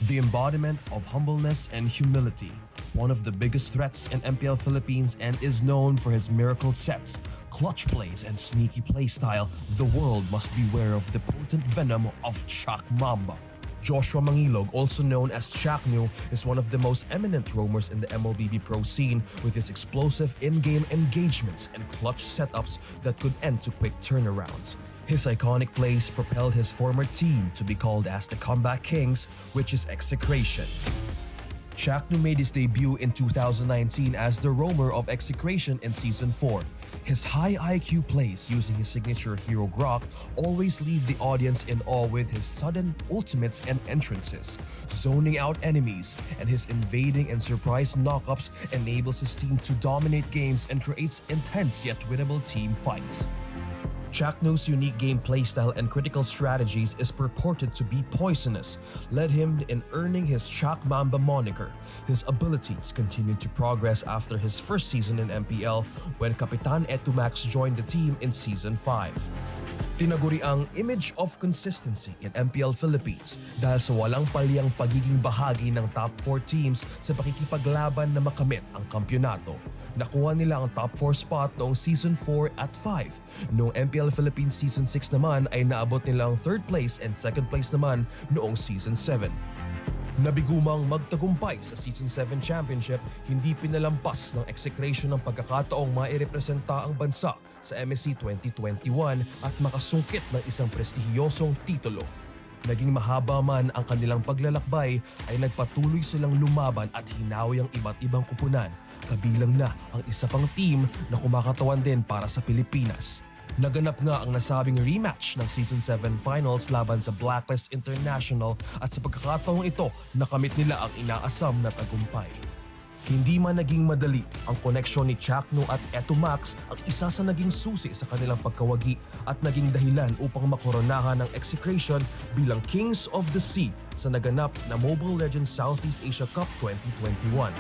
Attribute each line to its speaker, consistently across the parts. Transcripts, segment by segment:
Speaker 1: The embodiment of humbleness and humility, one of the biggest threats in MPL Philippines, and is known for his miracle sets, clutch plays, and sneaky playstyle, the world must beware of the potent venom of Ch4knu. Joshua Mangilog, also known as Ch4knu, is one of the most eminent roamers in the MLBB pro scene, with his explosive in-game engagements and clutch setups that could end to quick turnarounds. His iconic plays propelled his former team to be called as the Comeback Kings, which is execration. Ch4knu made his debut in 2019 as the roamer of execration in Season 4. His high IQ plays using his signature hero grok always leave the audience in awe with his sudden ultimates and entrances, zoning out enemies, and his invading and surprise knockups enables his team to dominate games and creates intense yet winnable team fights. Ch4knu's unique game playstyle and critical strategies is purported to be poisonous, led him in earning his Ch4kmamba moniker. His abilities continued to progress after his first season in MPL when Kapitan Etumax joined the team in Season 5. Tinaguri ang image of consistency in MPL Philippines dahil sa walang palyang pagiging bahagi ng top 4 teams sa pakikipaglaban na makamit ang kampyonato. Nakuha nila ang top 4 spot noong Season 4 at 5. Noong MPL Philippines Season 6 naman ay naabot nila ang 3rd place and 2nd place naman noong Season 7. Nabigumang magtagumpay sa Season 7 Championship, hindi pinalampas ng execration ng pagkakataong mairepresenta ang bansa sa MSC 2021 at makasungkit ng isang prestihiyosong titulo. Naging mahaba man ang kanilang paglalakbay, ay nagpatuloy silang lumaban at hinawi ang iba't ibang kupunan, kabilang na ang isa pang team na kumakatawan din para sa Pilipinas. Naganap nga ang nasabing rematch ng Season 7 Finals laban sa Blacklist International at sa pagkakataong ito, nakamit nila ang inaasam na tagumpay. Hindi man naging madali ang koneksyon ni Ch4knu at Etumax, ang isa sa naging susi sa kanilang pagkawagi at naging dahilan upang makoronahan ng execration bilang Kings of the Sea sa naganap na Mobile Legends Southeast Asia Cup 2021.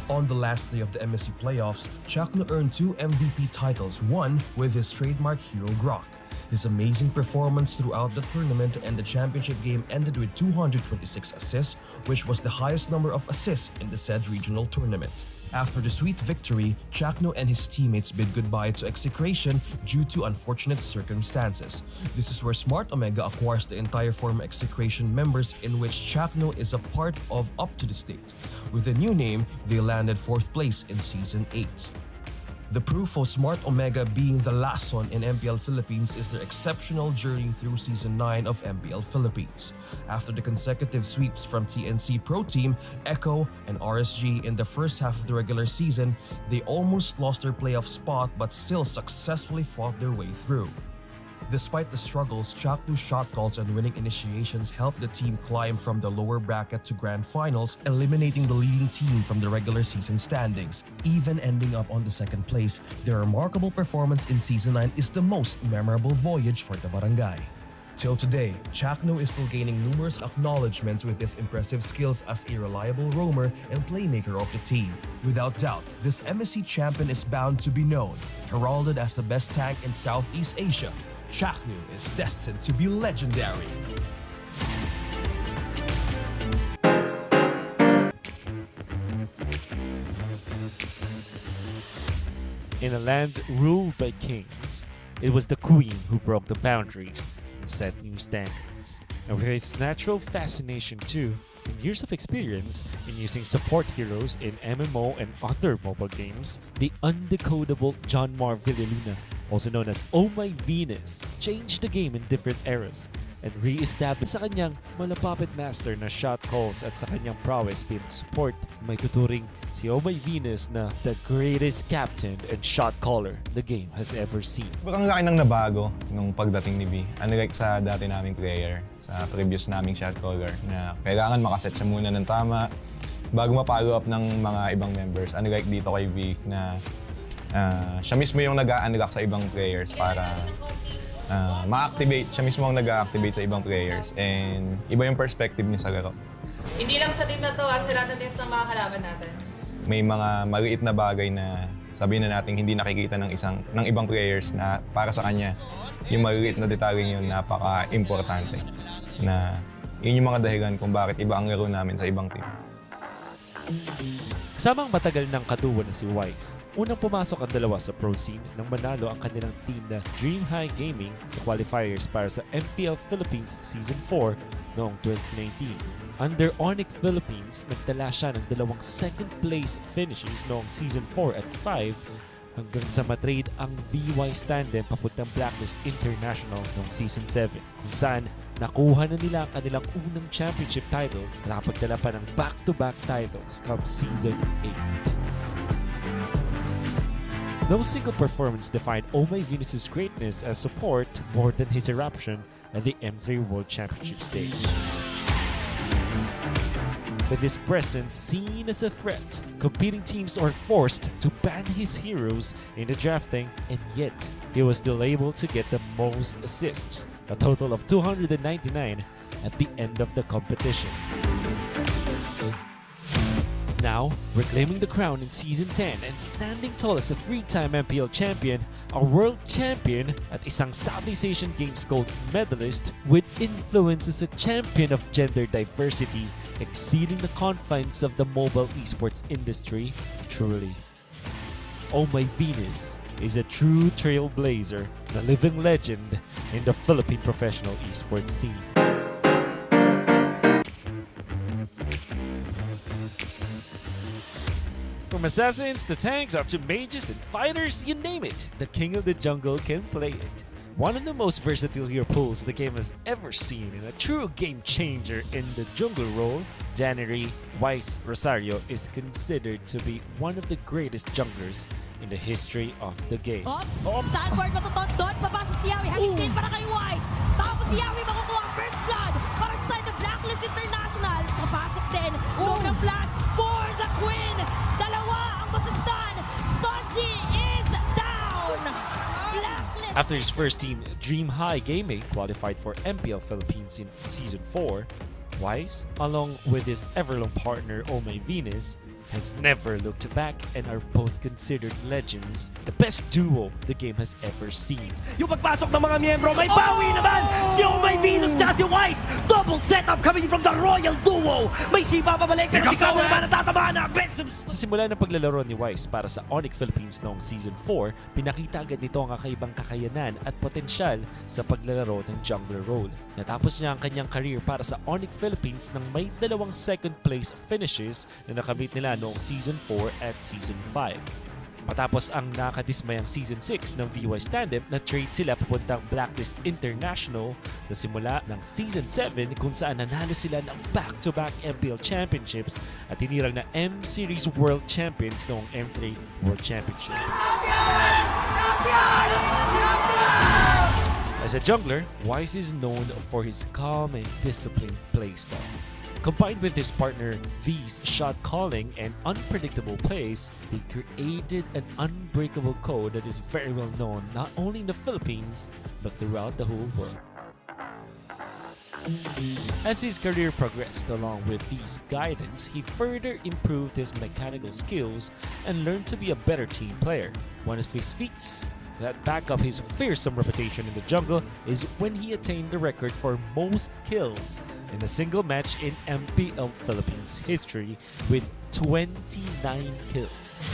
Speaker 1: On the last day of the MSC playoffs, Ch4knu earned 2 MVP titles, one with his trademark hero grok. His amazing performance throughout the tournament and the championship game ended with 226 assists, which was the highest number of assists in the said regional tournament. After the sweet victory, Ch4knu and his teammates bid goodbye to execration due to unfortunate circumstances. This is where Smart Omega acquires the entire former execration members, in which Ch4knu is a part of up to this date. With a new name, they landed 4th place in Season 8. The proof of Smart Omega being the last one in MPL Philippines is their exceptional journey through Season 9 of MPL Philippines. After the consecutive sweeps from TNC Pro Team, Echo, and RSG in the first half of the regular season, they almost lost their playoff spot but still successfully fought their way through. Despite the struggles, Ch4knu's shot calls and winning initiations helped the team climb from the lower bracket to grand finals, eliminating the leading team from the regular season standings. Even ending up on the 2nd place, their remarkable performance in Season 9 is the most memorable voyage for the barangay. Till today, Ch4knu is still gaining numerous acknowledgements with his impressive skills as a reliable roamer and playmaker of the team. Without doubt, this MSC champion is bound to be known, heralded as the best tank in Southeast Asia. Ch4knu is destined to be legendary.
Speaker 2: In a land ruled by kings, it was the queen who broke the boundaries and set new standards. And with his natural fascination too, and years of experience in using support heroes in MMO and other mobile games, the undecodable John Mar Villaluna, also known as Oh My Venus, changed the game in different eras and re-established sa kanyang malapapit master na shot calls at sa kanyang prowess bilang support. May tuturing si Oh My Venus na the greatest captain and shot caller the game has ever seen.
Speaker 3: Ang laki nang nabago nung pagdating ni B. Unlike sa dati naming player, sa previous naming shot caller, na kailangan makaset siya muna ng tama bago ma-follow up ng mga ibang members. Unlike dito kay B na siya mismo yung nag-a-unlock sa ibang players para ma-activate. Siya mismo ang nag-a-activate sa ibang players and iba yung perspective niya sa laro.
Speaker 4: Hindi lang sa team na to, sa lahat ng teams ng mga kalaban natin.
Speaker 3: May mga maliit na bagay na sabihin na natin hindi nakikita ng ibang players na para sa kanya yung maliliit na detalyeng yun napaka-importante. Na yun yung mga dahilan kung bakit iba ang laro namin sa ibang team.
Speaker 2: Kasama ang matagal ng kaduwa na si Wise, unang pumasok ang dalawa sa pro scene nang manalo ang kanilang team na Dream High Gaming sa qualifiers para sa MPL Philippines Season 4 noong 2019. Under Onyx Philippines, nagtala siya ng dalawang second place finishes noong Season 4 at 5 hanggang sa matrade ang V-Wise tandem papuntang Blacklist International noong Season 7 kung saan nakuha na nila ang kanilang unang championship title na nakapagdala pa ng back-to-back titles come Season 8. No single performance defined V33nus' greatness as support more than his eruption at the M3 World Championship stage. With his presence seen as a threat, competing teams are forced to ban his heroes in the drafting, and yet he was still able to get the most assists, a total of 299 at the end of the competition. Now, reclaiming the crown in Season 10 and standing tall as a three-time MPL champion, a world champion at isang Southeast Asian Games gold medalist with influence as a champion of gender diversity, exceeding the confines of the mobile esports industry, truly. Oh My Venus is a true trailblazer, a living legend in the Philippine professional esports scene. From assassins to tanks up to mages and fighters, you name it, the king of the jungle can play it. One of the most versatile hero pools the game has ever seen and a true game changer in the jungle role, January Wise Rosario is considered to be one of the greatest junglers in the history of the game.
Speaker 4: Ops! Sandboard matutot doon, papasok si Yawi, hangis din para kay Wise. Tapos si Yawi makukuha ang first blood para sa side of Blacklist International. Papasok din, huwag ng flash for the Queen. Dalawa ang masastan. Sonji is down. Blacklist.
Speaker 2: After his first team, Dream High Gaming qualified for MPL Philippines in Season 4, Wise, along with his everlong partner Oh My Venus, has never looked back and are both considered legends, the best duo the game has ever seen.
Speaker 5: Yung pagpasok ng mga miyembro, may bawi naman! Si Oh My Venus at si Wise! Double setup coming from the Royal Duo! May sipa pabalik pero ikaw naman natatamaan na aggressive!
Speaker 2: Sa simula ng paglalaro ni Wise para sa Onyx Philippines noong Season 4, pinakita agad nito ang kakaibang kakayanan at potensyal sa paglalaro ng jungler role. Natapos niya ang kanyang career para sa Onyx Philippines nang may dalawang second place finishes na nakamit nila noong Season 4 at Season 5. Matapos ang nakadismayang Season 6 ng V-Wise tandem, na-trade sila papuntang Blacklist International sa simula ng Season 7 kung saan nanalo sila ng back-to-back MPL Championships at tinirang na M-Series World Champions noong M3 World Championship. As a jungler, Wise is known for his calm and disciplined playstyle. Combined with his partner V's shot calling and unpredictable plays, they created an unbreakable code that is very well known not only in the Philippines but throughout the whole world. As his career progressed along with V's guidance, he further improved his mechanical skills and learned to be a better team player. One of his feats that back up his fearsome reputation in the jungle is when he attained the record for most kills in a single match in MPL Philippines history with 29 kills.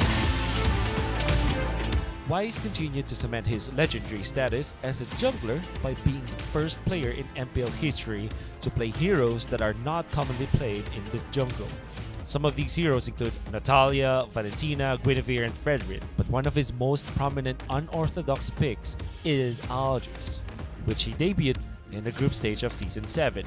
Speaker 2: Wise continued to cement his legendary status as a jungler by being the first player in MPL history to play heroes that are not commonly played in the jungle. Some of these heroes include Natalia, Valentina, Guinevere, and Frederick, but one of his most prominent unorthodox picks is Aldous, which he debuted in the group stage of Season 7.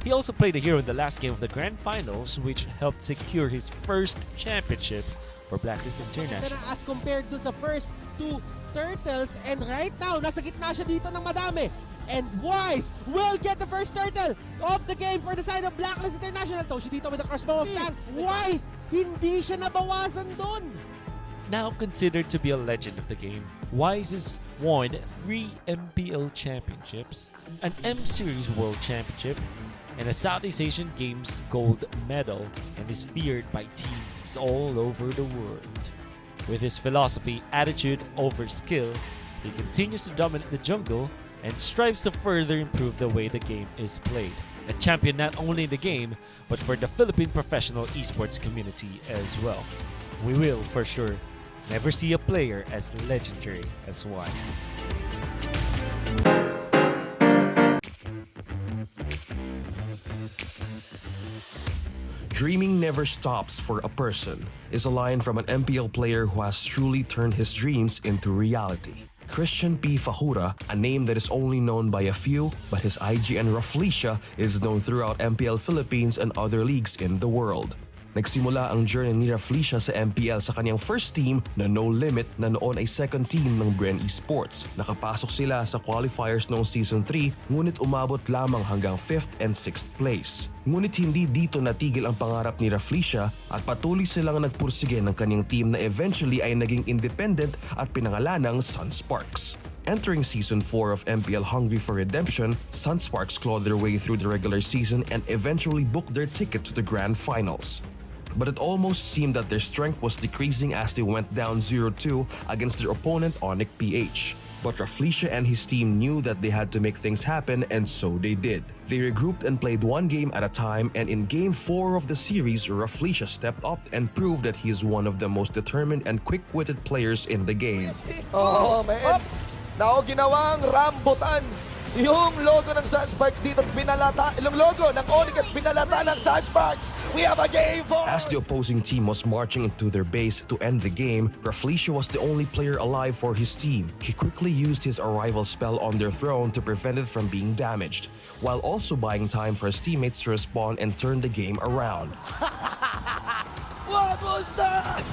Speaker 2: He also played a hero in the last game of the Grand Finals, which helped secure his first championship for Blacklist International.
Speaker 6: As compared dun sa first two turtles, and right now, nasa gitna siya dito ng madami. And Wise will get the first turtle of the game for the side of Blacklist International. Toshi dito with the crossbow of tank. Wise, hindi siya nabawasan dun.
Speaker 2: Now considered to be a legend of the game, Wise has won 3 MPL championships, an M-Series World Championship, and a Southeast Asian Games gold medal, and is feared by teams all over the world. With his philosophy, attitude over skill, he continues to dominate the jungle and strives to further improve the way the game is played. A champion not only in the game, but for the Philippine professional esports community as well. We will, for sure, never see a player as legendary as Wise.
Speaker 1: Dreaming never stops for a person is a line from an MPL player who has truly turned his dreams into reality. Christian P. Fajura, a name that is only known by a few, but his IGN Rafflesia is known throughout MPL Philippines and other leagues in the world. Nagsimula ang journey ni Rafflesia sa MPL sa kanyang first team na No Limit na noon ay second team ng Bren Esports. Nakapasok sila sa qualifiers noong Season 3 ngunit umabot lamang hanggang 5th and 6th place. Ngunit hindi dito natigil ang pangarap ni Rafflesia at patuloy silang nagpursige ng kanyang team na eventually ay naging independent at pinangalanang Sunsparks. Entering Season 4 of MPL Hungry for Redemption, Sunsparks clawed their way through the regular season and eventually booked their ticket to the Grand Finals. But it almost seemed that their strength was decreasing as they went down 0-2 against their opponent MPL-PH. But Rafflesia and his team knew that they had to make things happen, and so they did. They regrouped and played one game at a time, and in Game 4 of the series, Rafflesia stepped up and proved that he is one of the most determined and quick-witted players in the game.
Speaker 7: Oh, man. Now, ginawang rambutan yung logo ng Sunsparks dito at binalata, yung logo ng Onyx at binalata ng Sunsparks. We have a game for...
Speaker 1: As the opposing team was marching into their base to end the game, Rafflesia was the only player alive for his team. He quickly used his arrival spell on their throne to prevent it from being damaged, while also buying time for his teammates to respawn and turn the game around.
Speaker 7: What was that?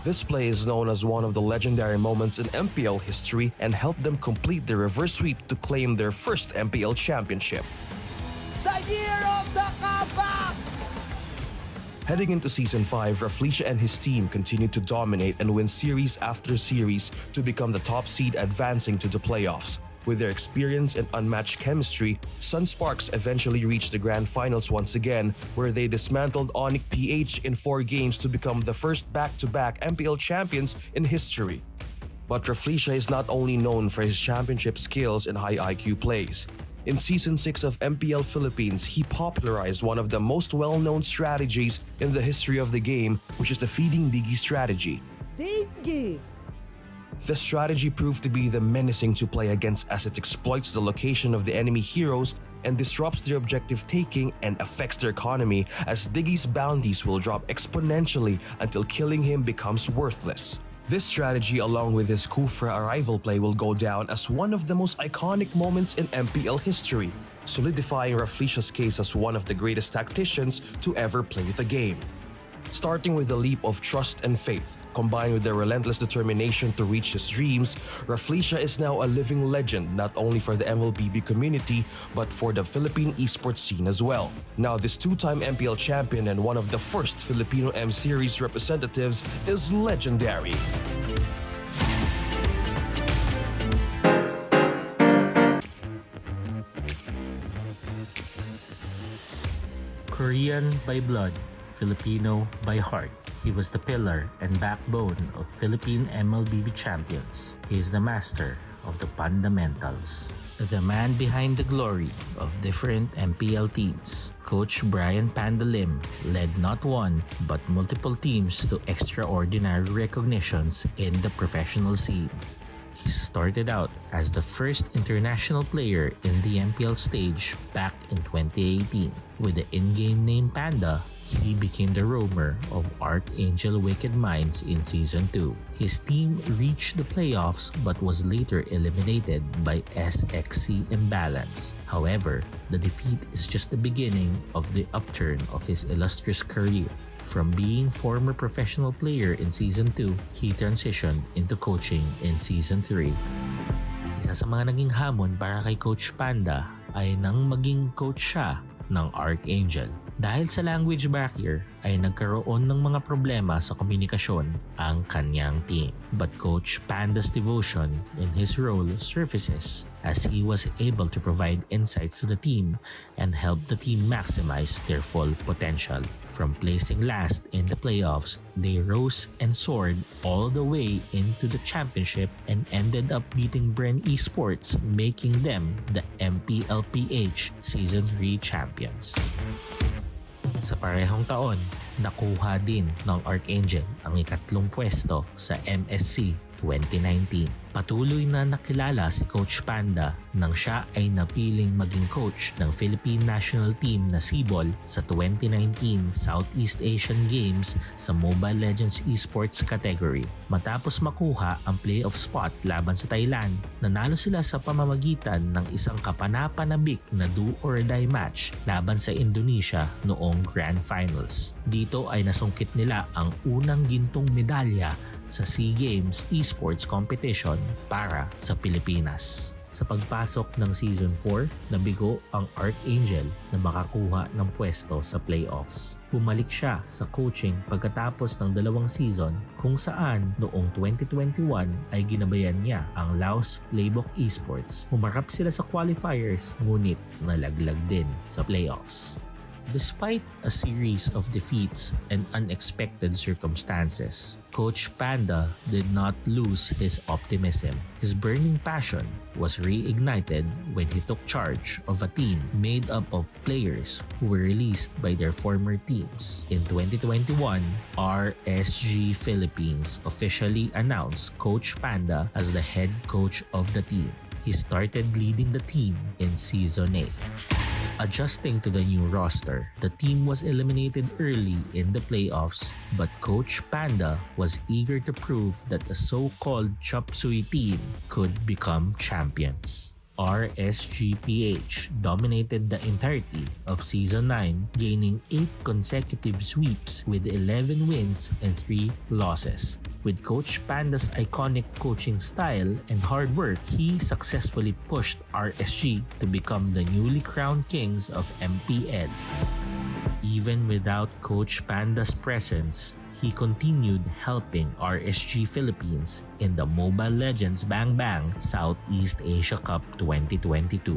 Speaker 1: This play is known as one of the legendary moments in MPL history and helped them complete the reverse sweep to claim their first MPL championship.
Speaker 7: The year of the comebacks!
Speaker 1: Heading into Season 5, Rafflesia and his team continued to dominate and win series after series to become the top seed, advancing to the playoffs. With their experience and unmatched chemistry, Sunsparks eventually reached the Grand Finals once again, where they dismantled MPL-PH in 4 games to become the first back-to-back MPL champions in history. But Rafflesia is not only known for his championship skills and high IQ plays. In Season 6 of MPL Philippines, he popularized one of the most well-known strategies in the history of the game, which is the feeding Digi strategy.
Speaker 6: Dingy!
Speaker 1: This strategy proved to be the menacing to play against as it exploits the location of the enemy heroes and disrupts their objective taking and affects their economy, as Diggy's bounties will drop exponentially until killing him becomes worthless. This strategy, along with his Kufra arrival play, will go down as one of the most iconic moments in MPL history, solidifying Rafflesia's case as one of the greatest tacticians to ever play the game. Starting with a leap of trust and faith, combined with their relentless determination to reach his dreams, Rafflesia is now a living legend not only for the MLBB community but for the Philippine esports scene as well. Now, this 2-time MPL champion and one of the first Filipino M Series representatives is legendary.
Speaker 8: Korean by blood, Filipino by heart. He was the pillar and backbone of Philippine MLBB champions. He is the master of the fundamentals. The man behind the glory of different MPL teams. Coach Brian Panda Lim led not one but multiple teams to extraordinary recognitions in the professional scene. He started out as the first international player in the MPL stage back in 2018. With the in-game name Panda, he became the roamer of Archangel Wicked Minds in Season 2. His team reached the playoffs but was later eliminated by SXC Imbalance. However, the defeat is just the beginning of the upturn of his illustrious career. From being former professional player in Season 2, he transitioned into coaching in Season 3. Isa sa mga naging hamon para kay Coach Panda ay nang maging coach siya ng Archangel. Dahil sa language barrier, ay nagkaroon ng mga problema sa komunikasyon ang kanyang team. But Coach Panda's devotion in his role surfaces as he was able to provide insights to the team and help the team maximize their full potential. From placing last in the playoffs, they rose and soared all the way into the championship and ended up beating Bren Esports, making them the MPL-PH Season 3 champions. Sa parehong taon, nakuha din ng Archangel ang ikatlong pwesto sa MSC 2019. Patuloy na nakilala si Coach Panda nang siya ay napiling maging coach ng Philippine National Team na Sibol sa 2019 Southeast Asian Games sa Mobile Legends Esports category. Matapos makuha ang playoff spot laban sa Thailand, nanalo sila sa pamamagitan ng isang kapanapanabik na do-or-die match laban sa Indonesia noong Grand Finals. Dito ay nasungkit nila ang unang gintong medalya sa SEA Games Esports Competition para sa Pilipinas. Sa pagpasok ng Season 4, nabigo ang Archangel na makakuha ng pwesto sa playoffs. Bumalik siya sa coaching pagkatapos ng 2 season kung saan noong 2021 ay ginabayan niya ang Laos Playbook Esports. Humarap sila sa qualifiers ngunit nalaglag din sa playoffs. Despite a series of defeats and unexpected circumstances, Coach Panda did not lose his optimism. His burning passion was reignited when he took charge of a team made up of players who were released by their former teams. In 2021, RSG Philippines officially announced Coach Panda as the head coach of the team. He started leading the team in Season 8. Adjusting to the new roster, the team was eliminated early in the playoffs, but Coach Panda was eager to prove that the so-called Chop Suey team could become champions. RSG-PH dominated the entirety of Season 9, gaining 8 consecutive sweeps with 11 wins and 3 losses. With Coach Panda's iconic coaching style and hard work, he successfully pushed RSG to become the newly crowned kings of MPL. Even without Coach Panda's presence, he continued helping RSG Philippines in the Mobile Legends Bang Bang Southeast Asia Cup 2022.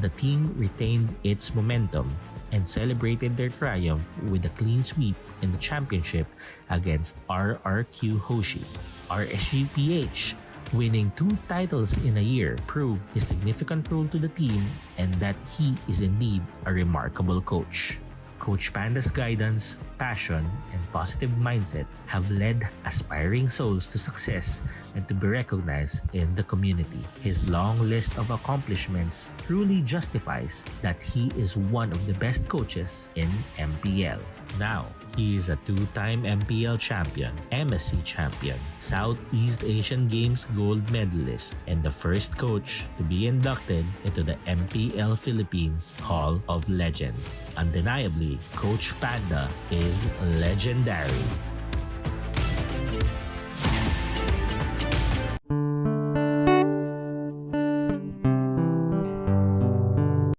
Speaker 8: The team retained its momentum and celebrated their triumph with a clean sweep in the championship against RRQ Hoshi. RSG-PH, winning 2 titles in a year, proved his significant role to the team and that he is indeed a remarkable coach. Coach Panda's guidance, passion, and positive mindset have led aspiring souls to success and to be recognized in the community. His long list of accomplishments truly justifies that he is one of the best coaches in MPL. Now, he is a 2-time MPL champion, MSC champion, Southeast Asian Games gold medalist, and the first coach to be inducted into the MPL Philippines Hall of Legends. Undeniably, Coach Panda is legendary.